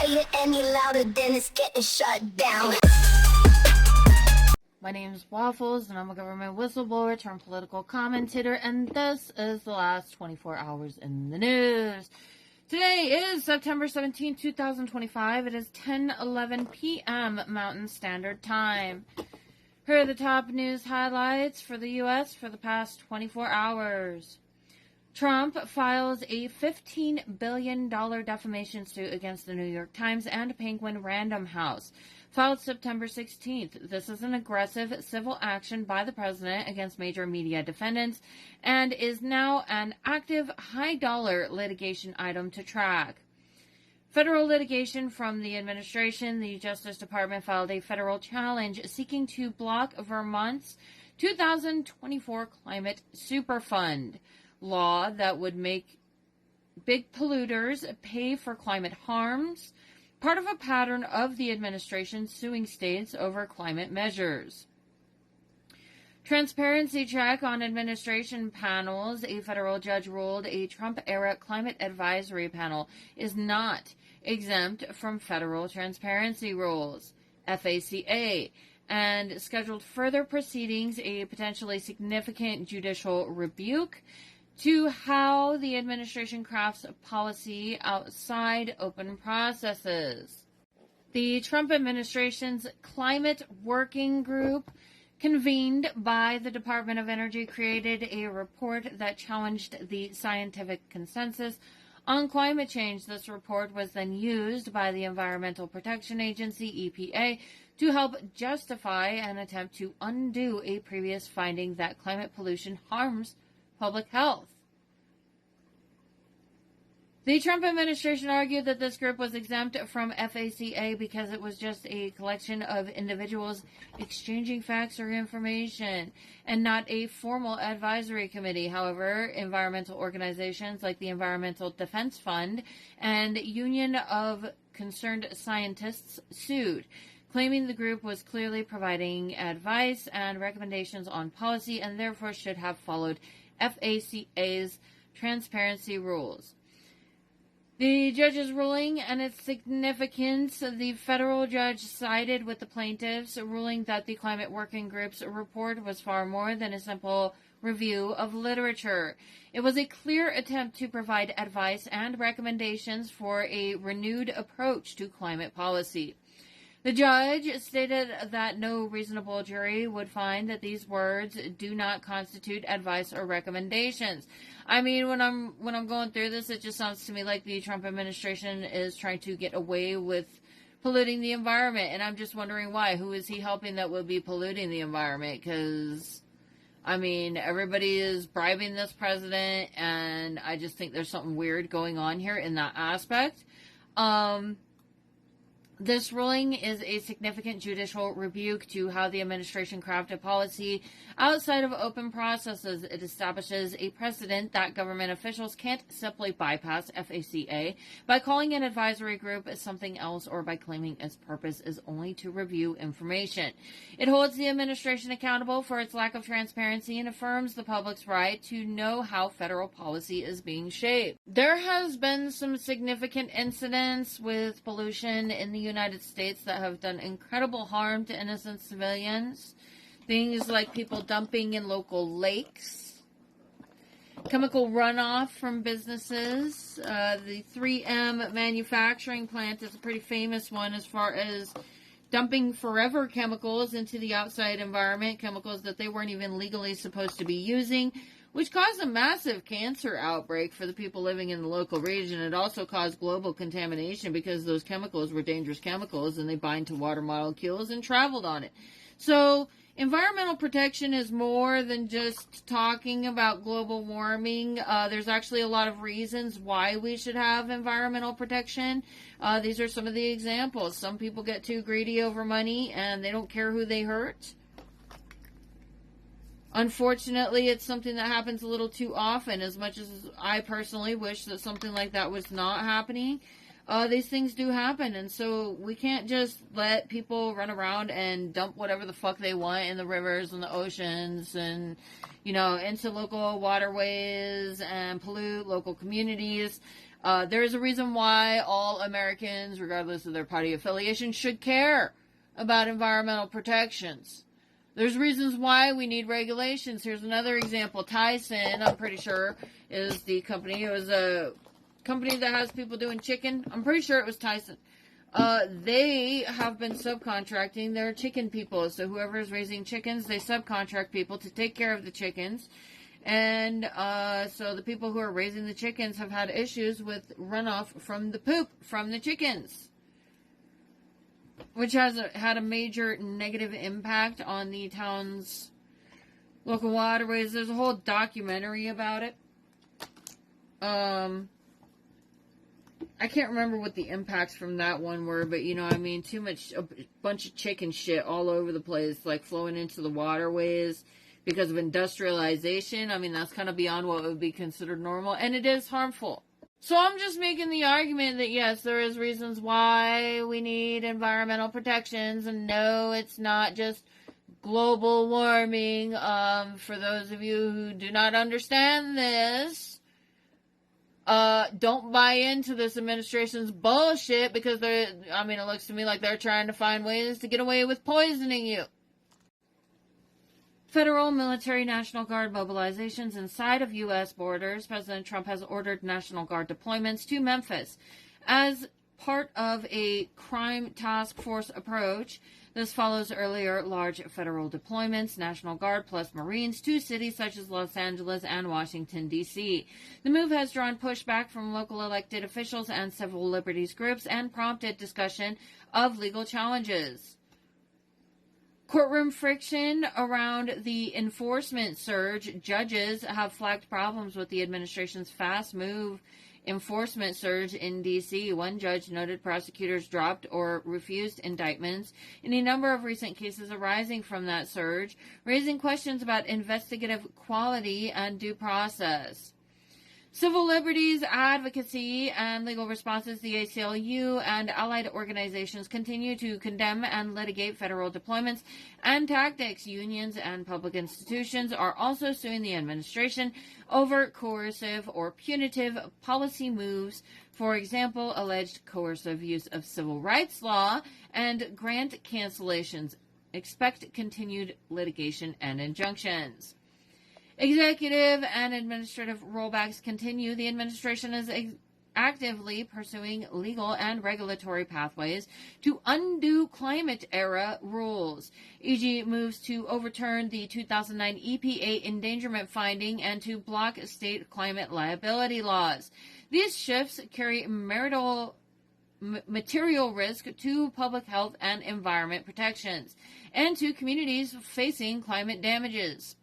play it any louder, then it's getting shut down. My name is Waffles, and I'm a government whistleblower turned political commentator, and this is the last 24 hours in the news. Today is September 17, 2025. It is 10:11 p.m. Mountain Standard Time. Here are the top news highlights for the U.S. for the past 24 hours. Trump files a $15 billion defamation suit against the New York Times and Penguin Random House, filed September 16th. This is an aggressive civil action by the president against major media defendants and is now an active high-dollar litigation item to track. Federal litigation from the administration. The Justice Department filed a federal challenge seeking to block Vermont's 2024 Climate Superfund law that would make big polluters pay for climate harms, part of a pattern of the administration suing states over climate measures. Transparency check on administration panels. A federal judge ruled a Trump-era climate advisory panel is not exempt from federal transparency rules, FACA, and scheduled further proceedings, a potentially significant judicial rebuke to how the administration crafts policy outside open processes. The Trump administration's climate working group, convened by the Department of Energy, created a report that challenged the scientific consensus on climate change. This report was then used by the Environmental Protection Agency, EPA, to help justify an attempt to undo a previous finding that climate pollution harms public health. The Trump administration argued that this group was exempt from FACA because it was just a collection of individuals exchanging facts or information and not a formal advisory committee. However, environmental organizations like the Environmental Defense Fund and Union of Concerned Scientists sued, claiming the group was clearly providing advice and recommendations on policy and therefore should have followed FACA's transparency rules. The judge's ruling and its significance. The federal judge sided with the plaintiffs, ruling that the Climate Working Group's report was far more than a simple review of literature. It was a clear attempt to provide advice and recommendations for a renewed approach to climate policy. The judge stated that no reasonable jury would find that these words do not constitute advice or recommendations. I mean, when I'm going through this, it just sounds to me like the Trump administration is trying to get away with polluting the environment, and I'm just wondering why. Who is he helping that would be polluting the environment? Because, I mean, everybody is bribing this president, and I just think there's something weird going on here in that aspect. This ruling is a significant judicial rebuke to how the administration crafted policy outside of open processes. It establishes a precedent that government officials can't simply bypass FACA by calling an advisory group something else or by claiming its purpose is only to review information. It holds the administration accountable for its lack of transparency and affirms the public's right to know how federal policy is being shaped. There has been some significant incidents with pollution in the United States that have done incredible harm to innocent civilians. Things like people dumping in local lakes, chemical runoff from businesses. The 3M manufacturing plant is a pretty famous one as far as dumping forever chemicals into the outside environment, chemicals that they weren't even legally supposed to be using, which caused a massive cancer outbreak for the people living in the local region. It also caused global contamination because those chemicals were dangerous chemicals and they bind to water molecules and traveled on it. So environmental protection is more than just talking about global warming. There's actually a lot of reasons why we should have environmental protection. These are some of the examples. Some people get too greedy over money and they don't care who they hurt. Unfortunately, it's something that happens a little too often. As much as I personally wish that something like that was not happening, these things do happen. And so we can't just let people run around and dump whatever the fuck they want in the rivers and the oceans and, you know, into local waterways and pollute local communities. There is a reason why all Americans, regardless of their party affiliation, should care about environmental protections. There's reasons why we need regulations. Here's another example. Tyson, I'm pretty sure, is the company. It was a company that has people doing chicken. I'm pretty sure it was Tyson. They have been subcontracting their chicken people. So whoever is raising chickens, they subcontract people to take care of the chickens. And so the people who are raising the chickens have had issues with runoff from the poop from the chickens, which has had a major negative impact on the town's local waterways. There's a whole documentary about it. I can't remember what the impacts from that one were, but you know, I mean, a bunch of chicken shit all over the place, like flowing into the waterways because of industrialization. I mean, that's kind of beyond what would be considered normal, and it is harmful. So I'm just making the argument that yes, there is reasons why we need environmental protections, and no, it's not just global warming. For those of you who do not understand this, don't buy into this administration's bullshit, because it looks to me like they're trying to find ways to get away with poisoning you. Federal military National Guard mobilizations inside of U.S. borders. President Trump has ordered National Guard deployments to Memphis as part of a crime task force approach. This follows earlier large federal deployments, National Guard plus Marines, to cities such as Los Angeles and Washington, D.C. The move has drawn pushback from local elected officials and civil liberties groups and prompted discussion of legal challenges. Courtroom friction around the enforcement surge. Judges have flagged problems with the administration's fast move enforcement surge in D.C. One judge noted prosecutors dropped or refused indictments in a number of recent cases arising from that surge, raising questions about investigative quality and due process. Civil liberties advocacy and legal responses. The ACLU and allied organizations continue to condemn and litigate federal deployments and tactics. Unions and public institutions are also suing the administration over coercive or punitive policy moves. For example, alleged coercive use of civil rights law and grant cancellations. Expect continued litigation and injunctions. Executive and administrative rollbacks continue. The administration is actively pursuing legal and regulatory pathways to undo climate-era rules, e.g. moves to overturn the 2009 EPA endangerment finding and to block state climate liability laws. These shifts carry material risk to public health and environment protections, and to communities facing climate damages.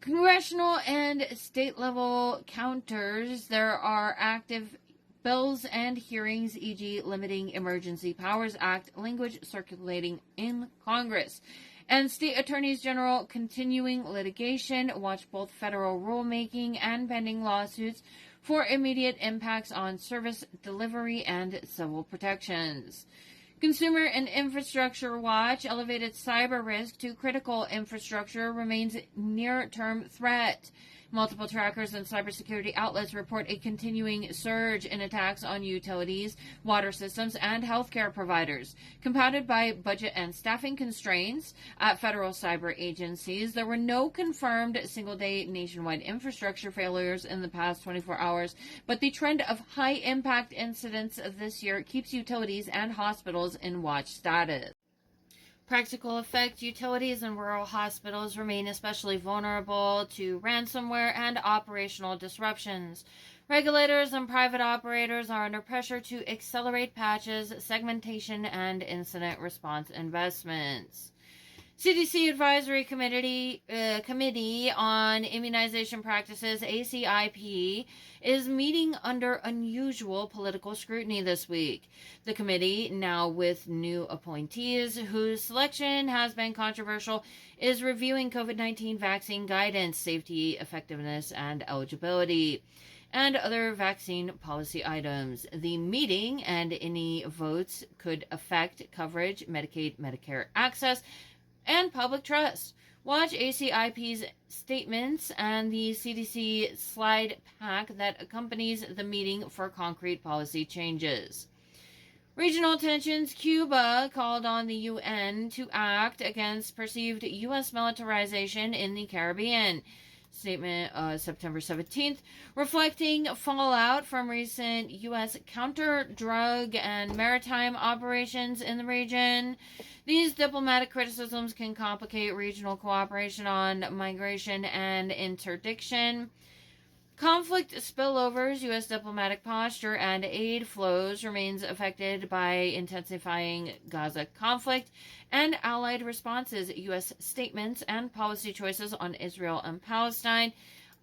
Congressional and state-level counters. There are active bills and hearings, e.g. limiting Emergency Powers Act language circulating in Congress. And state attorneys general continuing litigation. Watch both federal rulemaking and pending lawsuits for immediate impacts on service delivery and civil protections. Consumer and Infrastructure Watch. Elevated cyber risk to critical infrastructure remains near-term threat. Multiple trackers and cybersecurity outlets report a continuing surge in attacks on utilities, water systems, and healthcare providers. Compounded by budget and staffing constraints at federal cyber agencies, there were no confirmed single-day nationwide infrastructure failures in the past 24 hours, but the trend of high-impact incidents this year keeps utilities and hospitals in watch status. Practical effect. Utilities and rural hospitals remain especially vulnerable to ransomware and operational disruptions. Regulators and private operators are under pressure to accelerate patches, segmentation, and incident response investments. CDC Advisory Committee on Immunization Practices, ACIP, is meeting under unusual political scrutiny this week. The committee, now with new appointees whose selection has been controversial, is reviewing COVID-19 vaccine guidance, safety, effectiveness, and eligibility, and other vaccine policy items. The meeting and any votes could affect coverage, Medicaid, Medicare access, and public trust. Watch ACIP's statements and the CDC slide pack that accompanies the meeting for concrete policy changes. Regional tensions. Cuba called on the UN to act against perceived U.S. militarization in the Caribbean. Statement September 17th, reflecting fallout from recent U.S. counter-drug and maritime operations in the region. These diplomatic criticisms can complicate regional cooperation on migration and interdiction. Conflict spillovers, U.S. diplomatic posture, and aid flows remains affected by intensifying Gaza conflict and allied responses, U.S. statements, and policy choices on Israel and Palestine,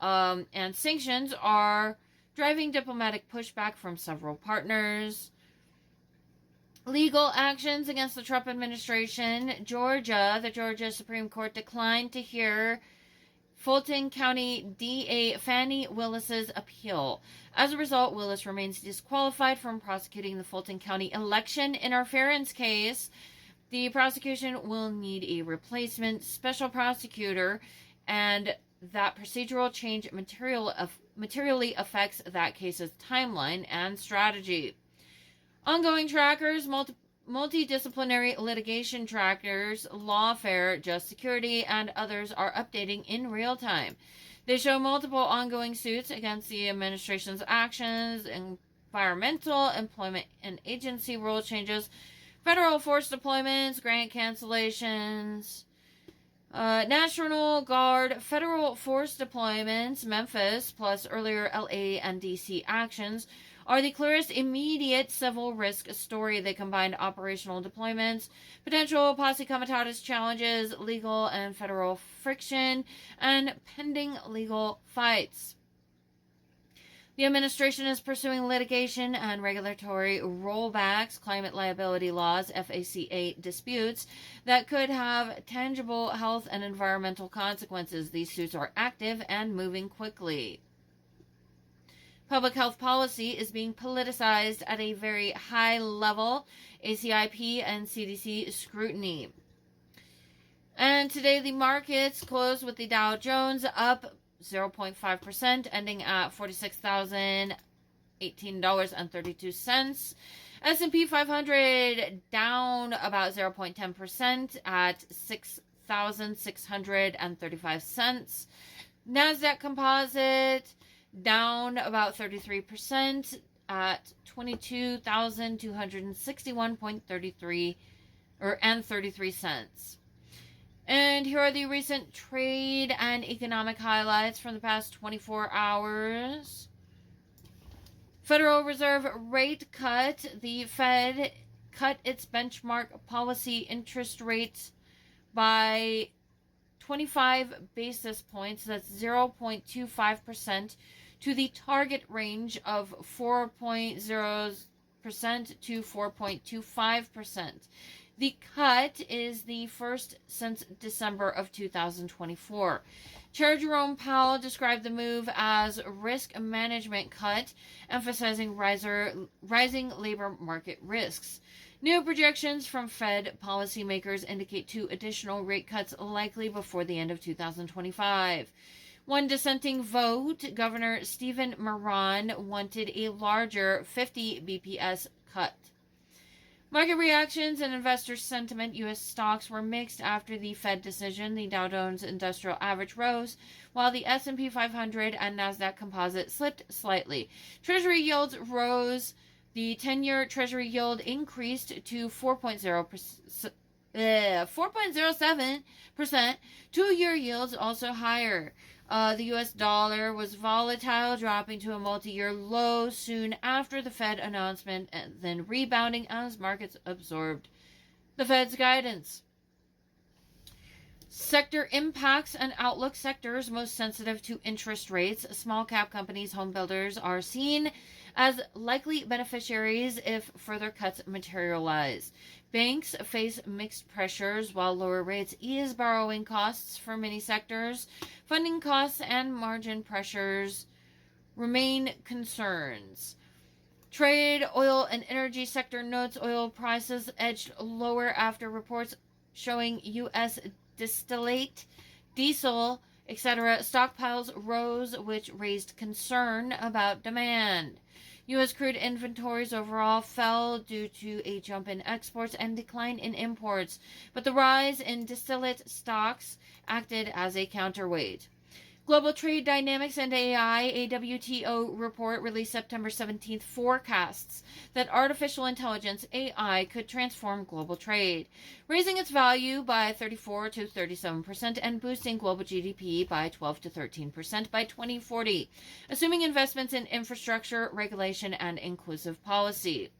and sanctions are driving diplomatic pushback from several partners. Legal actions against the Trump administration. Georgia, the Georgia Supreme Court declined to hear Fulton County DA Fannie Willis's appeal. As a result, Willis remains disqualified from prosecuting the Fulton County election interference case. The prosecution will need a replacement special prosecutor, and that procedural change materially affects that case's timeline and strategy. Ongoing trackers, multidisciplinary litigation trackers, Lawfare, Just Security, and others are updating in real time. They show multiple ongoing suits against the administration's actions, environmental, employment, and agency rule changes, federal force deployments, grant cancellations, National Guard federal force deployments, Memphis, plus earlier LA and DC actions, are the clearest immediate civil risk story. They combined operational deployments, potential posse comitatus challenges, legal and federal friction, and pending legal fights. The administration is pursuing litigation and regulatory rollbacks, climate liability laws, FACA disputes that could have tangible health and environmental consequences. These suits are active and moving quickly. Public health policy is being politicized at a very high level, ACIP and CDC scrutiny. And today the markets closed with the Dow Jones up 0.5%, ending at $46,018.32. S&P 500 down about 0.10% at 6,635 cents. NASDAQ Composite down about 33% at 22,261.33 and 33 cents. And here are the recent trade and economic highlights from the past 24 hours. Federal Reserve rate cut. The Fed cut its benchmark policy interest rate by 25 basis points, that's 0.25%, to the target range of 4.0% to 4.25%. The cut is the first since December of 2024. Chair Jerome Powell described the move as a risk management cut, emphasizing rising labor market risks. New projections from Fed policymakers indicate 2 additional rate cuts likely before the end of 2025. One dissenting vote, Governor Stephen Moran wanted a larger 50 BPS cut. Market reactions and investor sentiment. U.S. stocks were mixed after the Fed decision. The Dow Jones Industrial Average rose, while the S&P 500 and NASDAQ Composite slipped slightly. Treasury yields rose. The 10-year Treasury yield increased to 4.07%. 2-year yields also higher. The U.S. dollar was volatile, dropping to a multi-year low soon after the Fed announcement and then rebounding as markets absorbed the Fed's guidance. Sector impacts and outlook. Sectors most sensitive to interest rates. Small cap companies, home builders are seen as likely beneficiaries if further cuts materialize. Banks face mixed pressures while lower rates ease borrowing costs for many sectors. Funding costs and margin pressures remain concerns. Trade, oil, and energy sector notes oil prices edged lower after reports showing U.S. distillate, diesel, etc. stockpiles rose, which raised concern about demand. U.S. crude inventories overall fell due to a jump in exports and decline in imports, but the rise in distillate stocks acted as a counterweight. Global Trade Dynamics and AI, a WTO report released September 17th, forecasts that artificial intelligence, AI, could transform global trade, raising its value by 34 to 37% and boosting global GDP by 12 to 13% by 2040, assuming investments in infrastructure, regulation, and inclusive policy.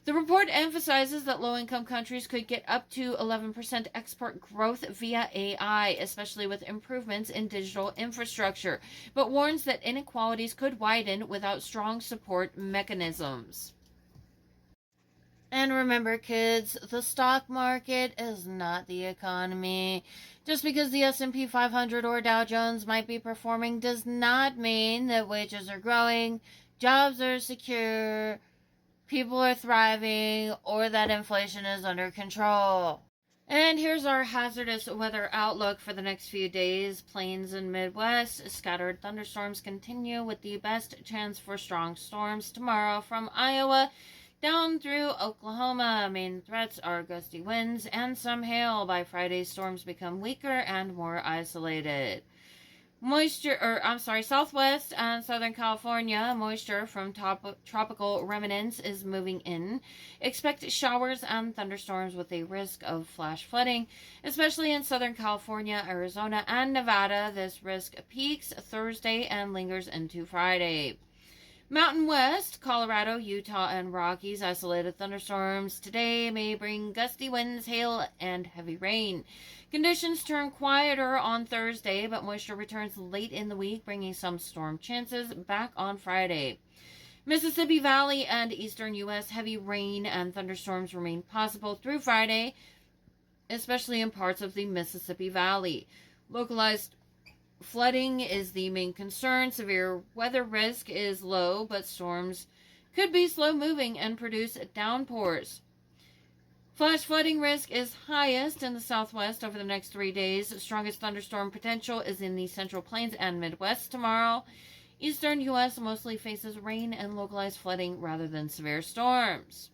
The report emphasizes that low-income countries could get up to 11% export growth via AI, especially with improvements in digital infrastructure, but warns that inequalities could widen without strong support mechanisms. And remember, kids, the stock market is not the economy. Just because the S&P 500 or Dow Jones might be performing does not mean that wages are growing, jobs are secure, people are thriving, or that inflation is under control. And here's our hazardous weather outlook for the next few days. Plains and Midwest, scattered thunderstorms continue with the best chance for strong storms tomorrow from Iowa down through Oklahoma. Main threats are gusty winds and some hail. By Friday, storms become weaker and more isolated. Southwest and Southern California, moisture from tropical remnants is moving in. Expect showers and thunderstorms with a risk of flash flooding, especially in Southern California, Arizona, and Nevada. This risk peaks Thursday and lingers into Friday. Mountain West, Colorado, Utah, and Rockies, isolated thunderstorms today may bring gusty winds, hail, and heavy rain. Conditions turn quieter on Thursday, but moisture returns late in the week, bringing some storm chances back on Friday. Mississippi Valley and eastern U.S. heavy rain and thunderstorms remain possible through Friday, especially in parts of the Mississippi Valley. Localized flooding is the main concern. Severe weather risk is low, but storms could be slow-moving and produce downpours. Flash flooding risk is highest in the southwest over the next 3 days. Strongest thunderstorm potential is in the central plains and Midwest tomorrow. Eastern U.S. mostly faces rain and localized flooding rather than severe storms.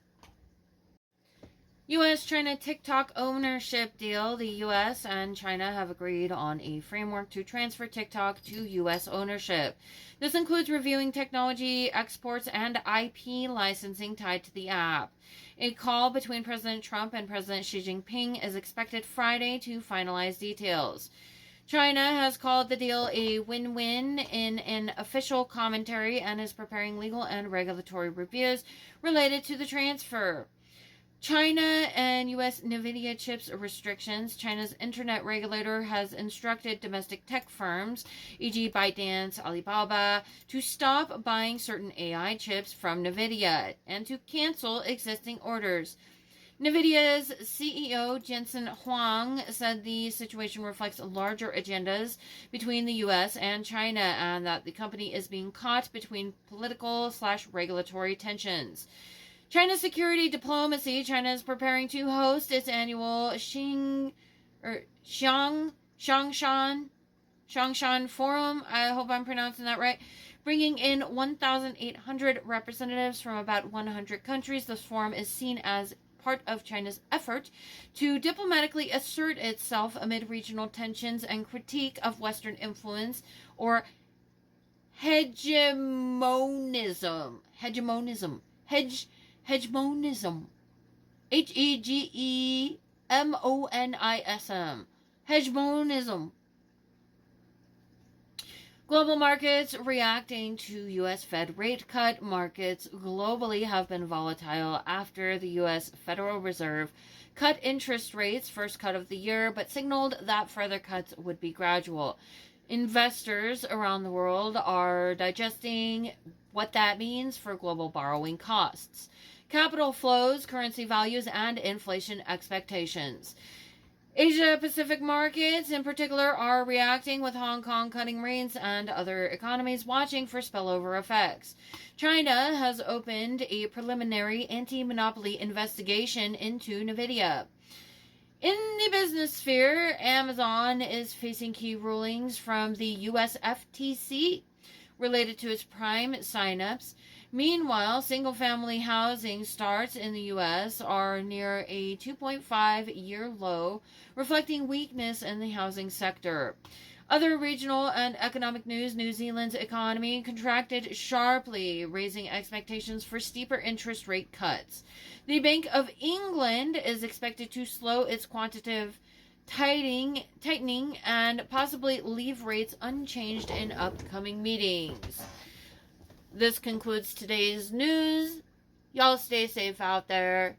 U.S.-China TikTok ownership deal. The U.S. and China have agreed on a framework to transfer TikTok to U.S. ownership. This includes reviewing technology exports and IP licensing tied to the app. A call between President Trump and President Xi Jinping is expected Friday to finalize details. China has called the deal a win-win in an official commentary and is preparing legal and regulatory reviews related to the transfer. China and U.S. NVIDIA chips restrictions. China's internet regulator has instructed domestic tech firms, e.g. ByteDance, Alibaba, to stop buying certain AI chips from NVIDIA and to cancel existing orders. NVIDIA's CEO Jensen Huang said the situation reflects larger agendas between the U.S. and China and that the company is being caught between political/regulatory tensions. China's security diplomacy. China is preparing to host its annual Xiangshan Forum. I hope I'm pronouncing that right. Bringing in 1,800 representatives from about 100 countries. This forum is seen as part of China's effort to diplomatically assert itself amid regional tensions and critique of Western influence or hegemonism. Hegemonism. Hegemonism. Hegemonism. Global markets reacting to U.S. Fed rate cut. Markets globally have been volatile after the U.S. Federal Reserve cut interest rates, first cut of the year, but signaled that further cuts would be gradual. Investors around the world are digesting what that means for global borrowing costs, capital flows, currency values, and inflation expectations. Asia-Pacific markets in particular are reacting, with Hong Kong cutting rates and other economies watching for spillover effects. China has opened a preliminary anti-monopoly investigation into NVIDIA. In the business sphere, Amazon is facing key rulings from the U.S. FTC related to its Prime signups. Meanwhile, single-family housing starts in the U.S. are near a 2.5-year low, reflecting weakness in the housing sector. Other regional and economic news: New Zealand's economy contracted sharply, raising expectations for steeper interest rate cuts. The Bank of England is expected to slow its quantitative tightening and possibly leave rates unchanged in upcoming meetings. This concludes today's news. Y'all stay safe out there.